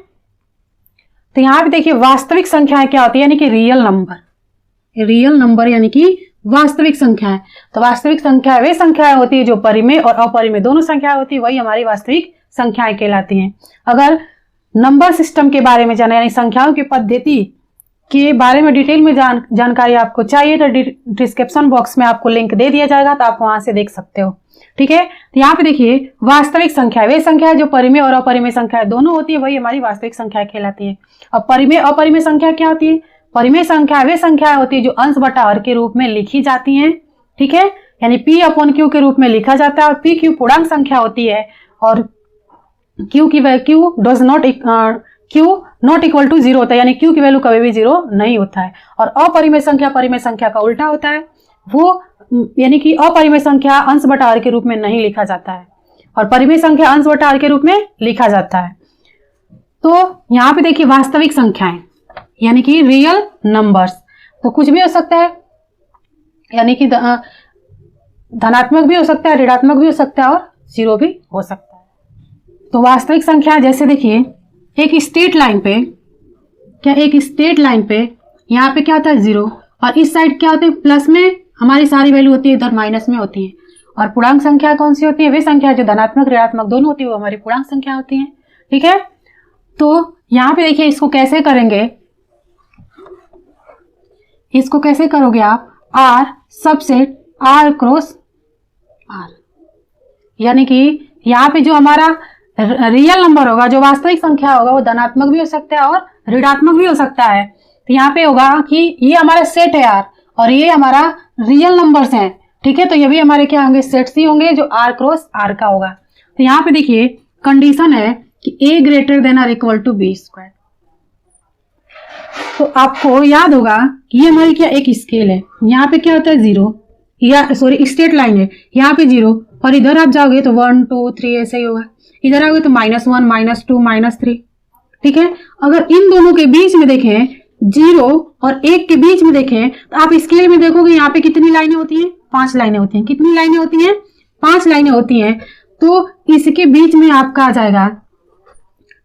तो यहां पे देखिए वास्तविक संख्याएं क्या होती है, यानी कि रियल नंबर यानी कि वास्तविक संख्याएं। तो वास्तविक संख्या वे संख्याएं होती है जो परिमेय और अपरिमेय दोनों संख्याएं होती है, वही हमारी वास्तविक संख्याएं कहलाती हैं। अगर नंबर सिस्टम के बारे में जाना, यानी संख्याओं की पद्धति के बारे में डिटेल में जानकारी आपको चाहिए तो डिस्क्रिप्शन बॉक्स में आपको लिंक दे दिया जाएगा, तो आप वहां से देख सकते हो। ठीक है, तो यहाँ पे देखिए वास्तविक संख्या वे संख्या जो परिमेय और अपरिमेय संख्या दोनों होती है, वही हमारी वास्तविक संख्या कहलाती है। अब परिमेय अपरिमेय संख्या क्या होती है? परिमेय संख्या वे संख्याएं होती है जो अंश बटा हर के रूप में लिखी जाती हैं। ठीक है, यानी P अपॉन Q के रूप में लिखा जाता है, और P Q पूर्णांक संख्या होती है, और Q की value Q not equal to 0 होता है, यानी Q की वैल्यू कभी भी 0 नहीं होता है। और अपरिमेय संख्या परिमेय संख्या का उल्टा होता है, वो यानी कि अपरिमेय संख्या अंश बटा हर के रूप में नहीं लिखा जाता है। और परिमेय संख्या अंश बटा आर के रूप में लिखा जाता है। तो यहाँ पे देखिए वास्तविक संख्याएं यानी कि रियल नंबर्स, तो कुछ भी हो सकता है, यानी कि धनात्मक भी हो सकता है, ऋणात्मक भी हो सकता है और जीरो भी हो सकता है। तो वास्तविक संख्या जैसे देखिए एक स्ट्रेट लाइन पे, क्या एक स्ट्रेट लाइन पे यहाँ पे क्या होता है जीरो, और इस साइड क्या होते हैं प्लस में हमारी सारी वैल्यू होती है, इधर माइनस में होती है। और पूर्णांक संख्या कौन सी होती है, वे संख्या जो धनात्मक ऋणात्मक दोनों होती है वो हमारी पूर्णांक संख्या होती है। ठीक है, तो यहाँ पे देखिए इसको कैसे करेंगे, इसको कैसे करोगे आप, R subset R cross R, यानी कि यहाँ पे जो हमारा रियल नंबर होगा, जो वास्तविक संख्या होगा वो धनात्मक भी हो सकता है और ऋणात्मक भी हो सकता है। तो यहाँ पे होगा कि ये हमारा सेट है आर और ये हमारा रियल नंबर्स हैं। ठीक है, तो ये भी हमारे क्या होंगे, सेट्स ही होंगे जो आर क्रॉस आर का होगा। तो यहाँ पे देखिए कंडीशन है कि A greater than are equal to B square. तो आपको याद होगा कि ये हमारी क्या एक स्केल है, यहाँ पे क्या होता है जीरो, या सॉरी स्ट्रेट लाइन है, यहाँ पे जीरो और इधर आप जाओगे तो 1 2 3 ऐसे ही होगा, इधर आओगे तो -1 -2 -3। ठीक है, अगर इन दोनों के बीच में देखें, जीरो और एक के बीच में देखें, तो आप स्केल में देखोगे यहाँ पे कितनी लाइनें होती हैं, 5 लाइनें होती हैं। कितनी लाइनें होती हैं, 5 लाइनें होती हैं। तो इसके बीच में आपका आ जाएगा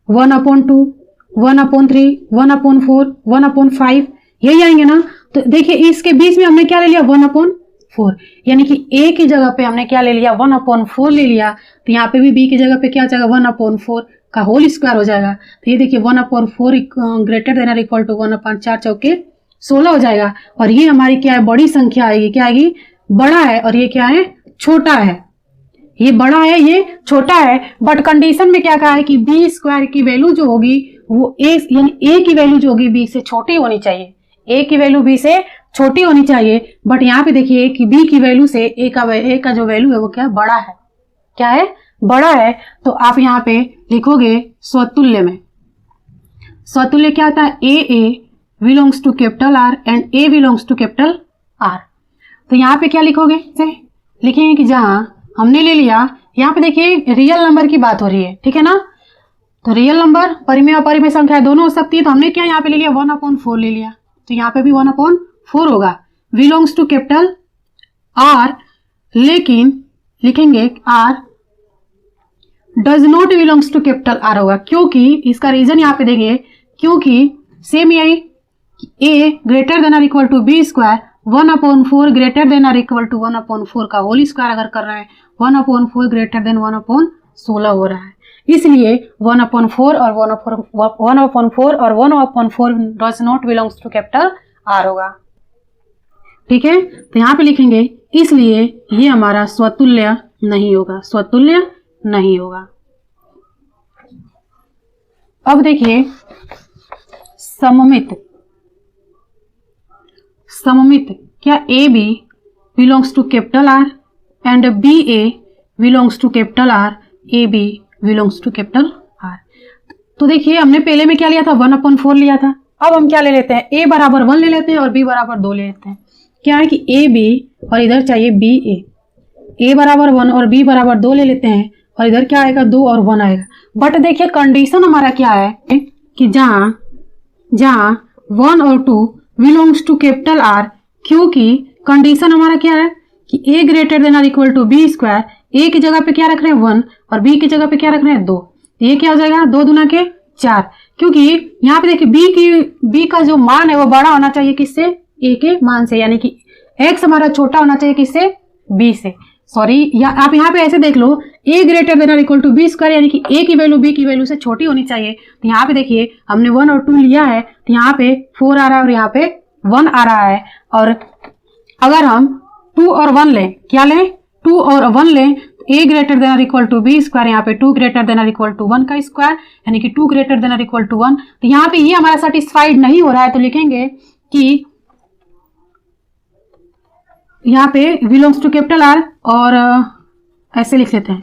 1/2 1/3 1/4 1/5, यही आएंगे ना। तो देखिए इसके बीच में हमने क्या ले लिया, 1/4, यानी कि ए की जगह पे हमने क्या ले लिया, 1/4 ले लिया। तो यहाँ पे भी बी की जगह पे क्या आ जाएगा, 1/4 का होल स्क्वायर हो जाएगा। तो ये देखिए 1/4 greater than are equal to 1/4 चौके 16 हो जाएगा। और ये हमारी क्या है, बड़ी संख्या आएगी, क्या आएगी, बड़ा है, और ये क्या है, छोटा है। ये बड़ा है, ये छोटा है, बट कंडीशन में क्या कहा है कि बी स्क्वायर की वैल्यू जो होगी वो ए, यानी ए की वैल्यू जो होगी बी से छोटी होनी चाहिए, ए की वैल्यू बी से छोटी होनी चाहिए। बट यहाँ पे देखिए कि बी की वैल्यू से ए का जो वैल्यू है वो क्या बड़ा है, क्या है, बड़ा है। तो आप यहाँ पे लिखोगे स्वतुल्य में, स्वतुल्य क्या होता है, ए belongs to capital are and A belongs to capital R. तो यहाँ पे क्या लिखोगे, लिखेंगे कि जहां हमने ले लिया, यहाँ पे देखिए रियल नंबर की बात हो रही है, ठीक है ना। तो रियल नंबर परिमेय और अपरिमेय संख्या दोनों हो सकती है। तो हमने क्या यहाँ पे ले लिया, 1/4 ले लिया, तो यहाँ पे भी 1/4 होगा। बिलोंग्स टू कैपिटल आर, लेकिन लिखेंगे R does not belongs to capital R होगा, क्योंकि इसका रीजन यहाँ पे देंगे, क्योंकि सेम यही A greater than are equal to B square 1/4 greater than are equal to 1/4 का होल स्क्वायर अगर कर रहे हैं 1/4 ग्रेटर देन 1/16 हो रहा है, इसलिए 1/4 और 1/4 does not belongs to capital R होगा। ठीक है, तो यहाँ पे लिखेंगे इसलिए ये हमारा स्वतुल्य नहीं होगा, स्वतुल्य नहीं होगा। अब देखिए सममित, सममित क्या a B belongs to capital are and B A belongs to capital are, a B belongs to capital R. तो देखिए हमने पहले में क्या लिया था, 1/4 लिया था। अब हम क्या ले लेते हैं, a बराबर 1 ले लेते हैं और b बराबर 2 ले लेते हैं। क्या है कि ए बी और इधर चाहिए बी ए बराबर 1 और b बराबर 2 ले लेते हैं, और इधर क्या आएगा, 2 और 1 आएगा। बट देखिए कंडीशन हमारा क्या है कि जहां 1 और 2 बिलोंग्स टू कैपिटल आर, क्योंकि कंडीशन हमारा क्या है कि A greater than are equal to B square, A की जगह पे क्या रख रहे हैं 1 और बी की जगह पे क्या रख रहे हैं 2। ये क्या हो जाएगा, 2 दूना के 4, क्योंकि यहाँ पे देखिए बी का जो मान है वो बड़ा होना चाहिए किससे, ए के मान से, यानी कि एक्स हमारा छोटा होना चाहिए किससे, बी से। सॉरी, या आप यहाँ पे ऐसे देख लो, A greater than are equal to B square, यानी कि ए की वैल्यू बी की वैल्यू से छोटी होनी चाहिए। तो यहाँ पे देखिए हमने 1 और 2 लिया है, तो यहाँ पे 4 आ रहा है और यहाँ पे 1 आ रहा है। और अगर हम 2 और 1 लें, क्या लें, 2 और 1 लें, A greater than are equal to B square, यहाँ पे 2 greater than are equal to 1 का स्क्वायर, यानी कि 2 greater than are equal to 1। तो यहाँ पे ये हमारा सेटिस्फाइड नहीं हो रहा है, तो लिखेंगे कि यहाँ पे बिलोंग्स टू कैपिटल आर, और ऐसे लिख लेते हैं,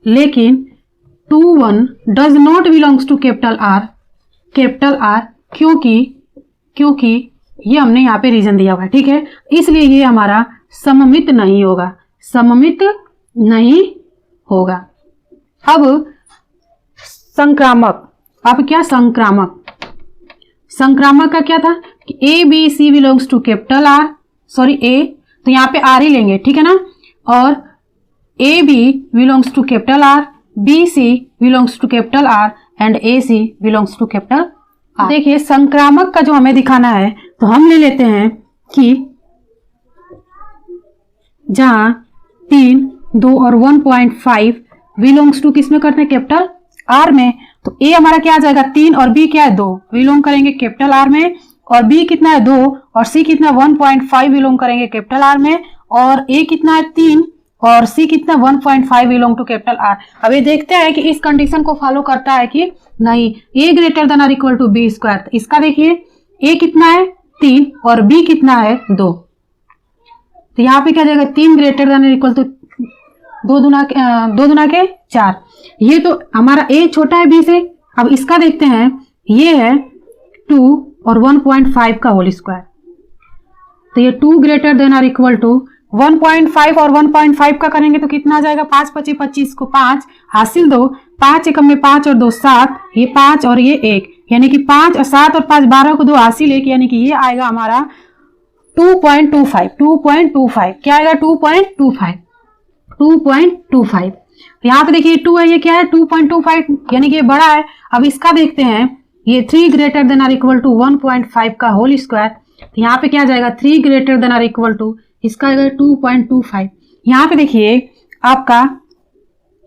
लेकिन 2 1 does not belongs to capital R, क्योंकि ये हमने यहाँ पे रीजन दिया हुआ है, ठीक है, इसलिए ये हमारा सममित नहीं होगा, सममित नहीं होगा। अब संक्रामक, अब क्या संक्रामक, संक्रामक का क्या था कि A B C belongs to capital R, sorry A, तो यहाँ पे आर ही लेंगे, ठीक है ना, और A B belongs to capital R, b C belongs to capital are and A C belongs to capital R. देखिए संक्रामक का जो हमें दिखाना है तो हम ले लेते हैं कि जहां 3, 2 और 1.5 बिलोंग्स टू किसमें करते हैं, कैपिटल आर में, तो ए हमारा क्या आ जाएगा 3 और बी क्या है 2, बिलोंग करेंगे कैपिटल आर में, और बी कितना है 2 और सी कितना 1.5 बिलोंग करेंगे कैपिटल आर में, और ए कितना है 3 और सी कितना 1.5 बिलोंग टू कैपिटल आर। अब ये देखते हैं कि इस कंडीशन को फॉलो करता है कि नहीं, ए ग्रेटर देन और इक्वल टू बी स्क्वायर। इसका देखिए ए कितना है 3 और बी कितना है 2, तो यहाँ पे क्या जाएगा 3 ग्रेटर देन और इक्वल टू 2 दुना के 4। ये तो हमारा ए छोटा है बी से। अब इसका देखते हैं, ये है 2 और 1.5 का होल स्क्वायर, तो ये 2 ग्रेटर देन और इक्वल टू 1.5 और 1.5 का करेंगे तो कितना आ जाएगा 5 25 25 को 5 हासिल 2, 5 एकम में 5 और 2 7, ये 5 और ये 1, यानी कि 5 और 7 और 5 12 को 2 हासिल 1, यानी कि ये आएगा हमारा 2.25 क्या आएगा 2.25। यहाँ पे देखिए 2 है, ये क्या है 2.25, यानी कि ये बड़ा है। अब इसका देखते हैं, ये 3 ग्रेटर देन और इक्वल टू 1.5 का होल स्क्वायर, तो यहाँ पे क्या आ जाएगा 3 ग्रेटर देन और इक्वल टू, इसका आएगा 2.25। यहाँ पे देखिए आपका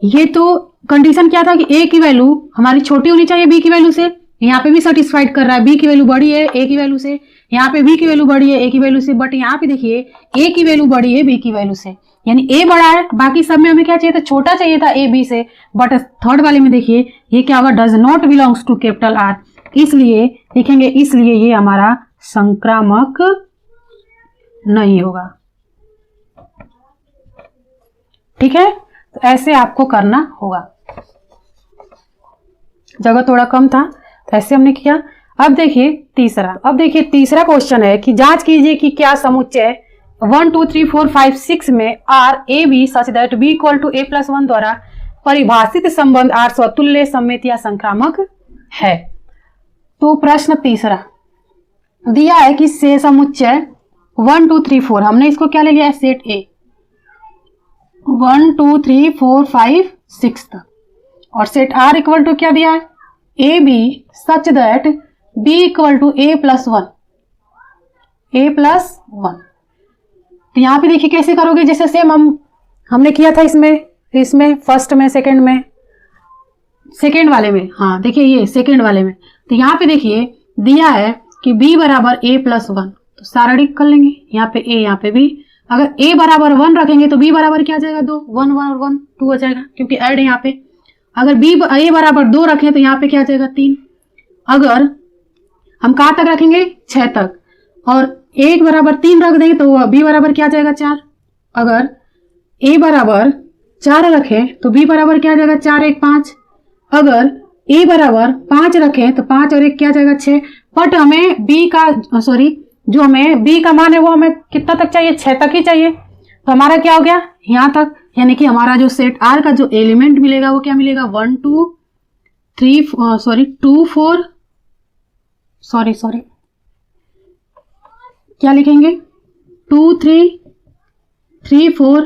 ये तो कंडीशन क्या था कि ए की वैल्यू हमारी छोटी होनी चाहिए बी की वैल्यू से, यहाँ पे भी सेटिस्फाइड कर रहा है, बी की वैल्यू बड़ी है ए की वैल्यू से, यहाँ पे बी की वैल्यू बड़ी है ए की वैल्यू से, बट यहाँ पे देखिए ए की वैल्यू बड़ी है बी की वैल्यू से, यानी ए बड़ा है, बाकी सब में हमें क्या चाहिए था, छोटा चाहिए था ए बी से, बट थर्ड वाले में देखिए ये क्या होगा, does not belongs to capital are, इसलिए लिखेंगे, इसलिए ये हमारा संक्रामक नहीं होगा। ठीक है, तो ऐसे आपको करना होगा, जगह थोड़ा कम था तो ऐसे हमने किया। अब देखिए तीसरा क्वेश्चन है कि जांच कीजिए कि क्या समुच्चय 1 2 3 4 5 6 में R a b such that b equal to a+1 द्वारा परिभाषित संबंध आर स्वतुल्य सममित या संक्रामक है। तो प्रश्न तीसरा दिया है कि से समुच्चय 1 2 3 4, हमने इसको क्या ले लिया है सेट ए 1 2 3 4 5 6 तक, और सेट आर इक्वल टू क्या दिया है a b such that b equal to a+1। तो यहाँ पे देखिए कैसे करोगे, जैसे सेम हमने किया था इसमें फर्स्ट में सेकेंड वाले में, हाँ देखिए ये सेकेंड वाले में, तो यहाँ पे देखिए दिया है कि b बराबर a+1, तो सारणिक कर लेंगे, यहाँ पे a यहाँ पे b, अगर a बराबर 1 रखेंगे तो b बराबर क्या आ जाएगा 2, 1 1 और 1 2 हो जाएगा क्योंकि ऐड है यहाँ पे। अगर a बराबर 2 रखें तो यहाँ पे क्या आ जाएगा 3, अगर हम कहाँ तक रखेंगे 6 तक, और a बराबर 3 रख देंगे तो b बराबर क्या आ जाएगा 4, अगर a बराबर 4 रखें तो b बराबर क्या आ जाएगा 4 1 5, अगर a बराबर 5 रखें तो 5 और 1 क्या आ जाएगा 6, बट हमें जो हमें b का मान है वो हमें कितना तक चाहिए 6 तक ही चाहिए, तो हमारा क्या हो गया यहाँ तक, यानी कि हमारा जो सेट आर का जो एलिमेंट मिलेगा वो क्या मिलेगा 1 2 3 2 4 क्या लिखेंगे 2 3 3 4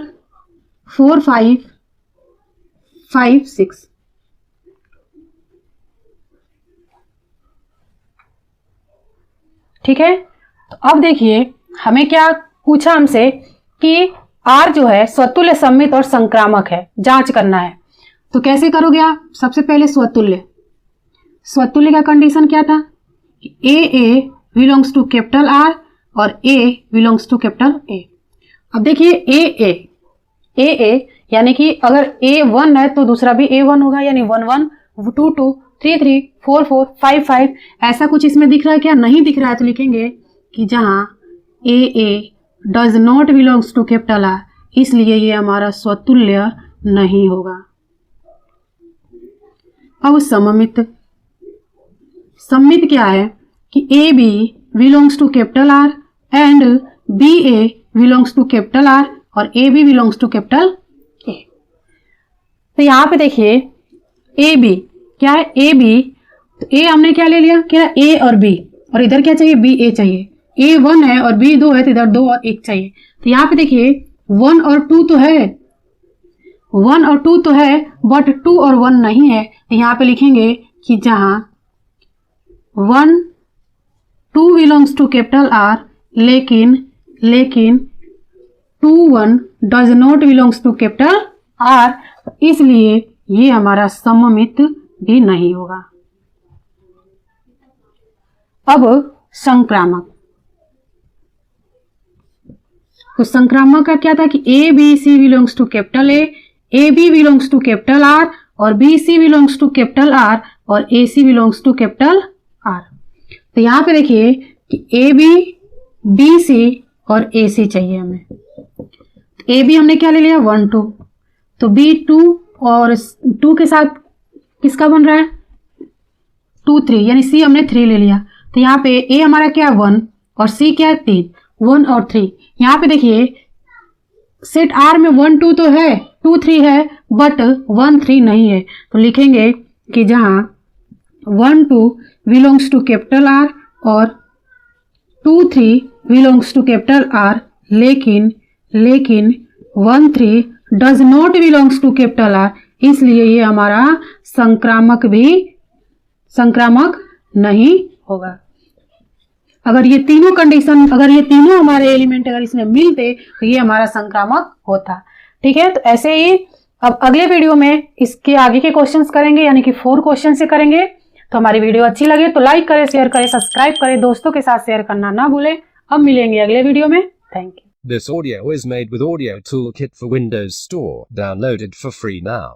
4 5 5 6। ठीक है, तो अब देखिए हमें क्या पूछा हमसे कि आर जो है स्वतुल्य सममित और संक्रामक है, जांच करना है। तो कैसे करोगे आप, सबसे पहले स्वतुल्य का कंडीशन क्या था कि a belongs to capital are और ए बिलोंग्स टू कैपिटल ए। अब देखिए ए यानी कि अगर ए 1 है तो दूसरा भी A1 होगा, यानी 1 1 2 2 3 3 4 4 5 5, ऐसा कुछ इसमें दिख रहा है क्या, नहीं दिख रहा है, तो लिखेंगे कि जहां ए does not belongs to capital are, इसलिए ये हमारा स्वतुल्य नहीं होगा। अब सममित क्या है कि A B belongs to capital are and B A belongs to capital are और A B belongs to capital ए। तो यहाँ पे देखिए ए बी, क्या है ए बी, तो ए हमने क्या ले लिया, क्या ए और बी, और इधर क्या चाहिए, बी ए चाहिए। ए 1 है और बी 2 है, तो इधर 2 और 1 चाहिए। तो यहाँ पे देखिए 1 और 2 तो है, 1 और 2 तो है, बट 2 और 1 नहीं है। तो यहाँ पे लिखेंगे कि जहां 1 2 बिलोंग्स टू कैपिटल आर, लेकिन 2 1 does not belongs to capital are, इसलिए ये हमारा सममित भी नहीं होगा। अब संक्रामक, तो संक्रामक का क्या था कि A B C belongs to capital A B belongs to capital are, और B C belongs to capital are, और ए सी बिलोंग्स टू कैपिटल आर। तो यहां पे देखिए कि ए बी, बी सी और ए सी चाहिए हमें। ए बी हमने क्या ले लिया, 1 2, तो बी 2 और 2 के साथ किसका बन रहा है, 2 3, यानी सी हमने 3 ले लिया। तो यहाँ पे ए हमारा क्या है 1 और सी क्या है 3, 1 और 3। यहाँ पे देखिए सेट आर में 1 2 तो है, 2 3 है, बट 1 3 नहीं है। तो लिखेंगे कि जहाँ 1 2 बिलोंग्स टू कैपिटल आर और 2 3 बिलोंग्स टू कैपिटल आर, लेकिन 1 3 does not belongs to capital are, इसलिए ये हमारा संक्रामक नहीं होगा। अगर ये तीनों कंडीशन, अगर ये तीनों हमारे एलिमेंट अगर इसमें मिलते तो ये हमारा संक्रामक होता। ठीक है, तो ऐसे ही अब अगले वीडियो में इसके आगे के क्वेश्चंस करेंगे, यानी कि 4 क्वेश्चन से करेंगे। तो हमारी वीडियो अच्छी लगे तो लाइक करें, शेयर करें, सब्सक्राइब करें, दोस्तों के साथ शेयर करना ना भूलें। अब मिलेंगे अगले वीडियो में। Thank you. This audio is made with Audio Toolkit for Windows Store, downloaded for free now.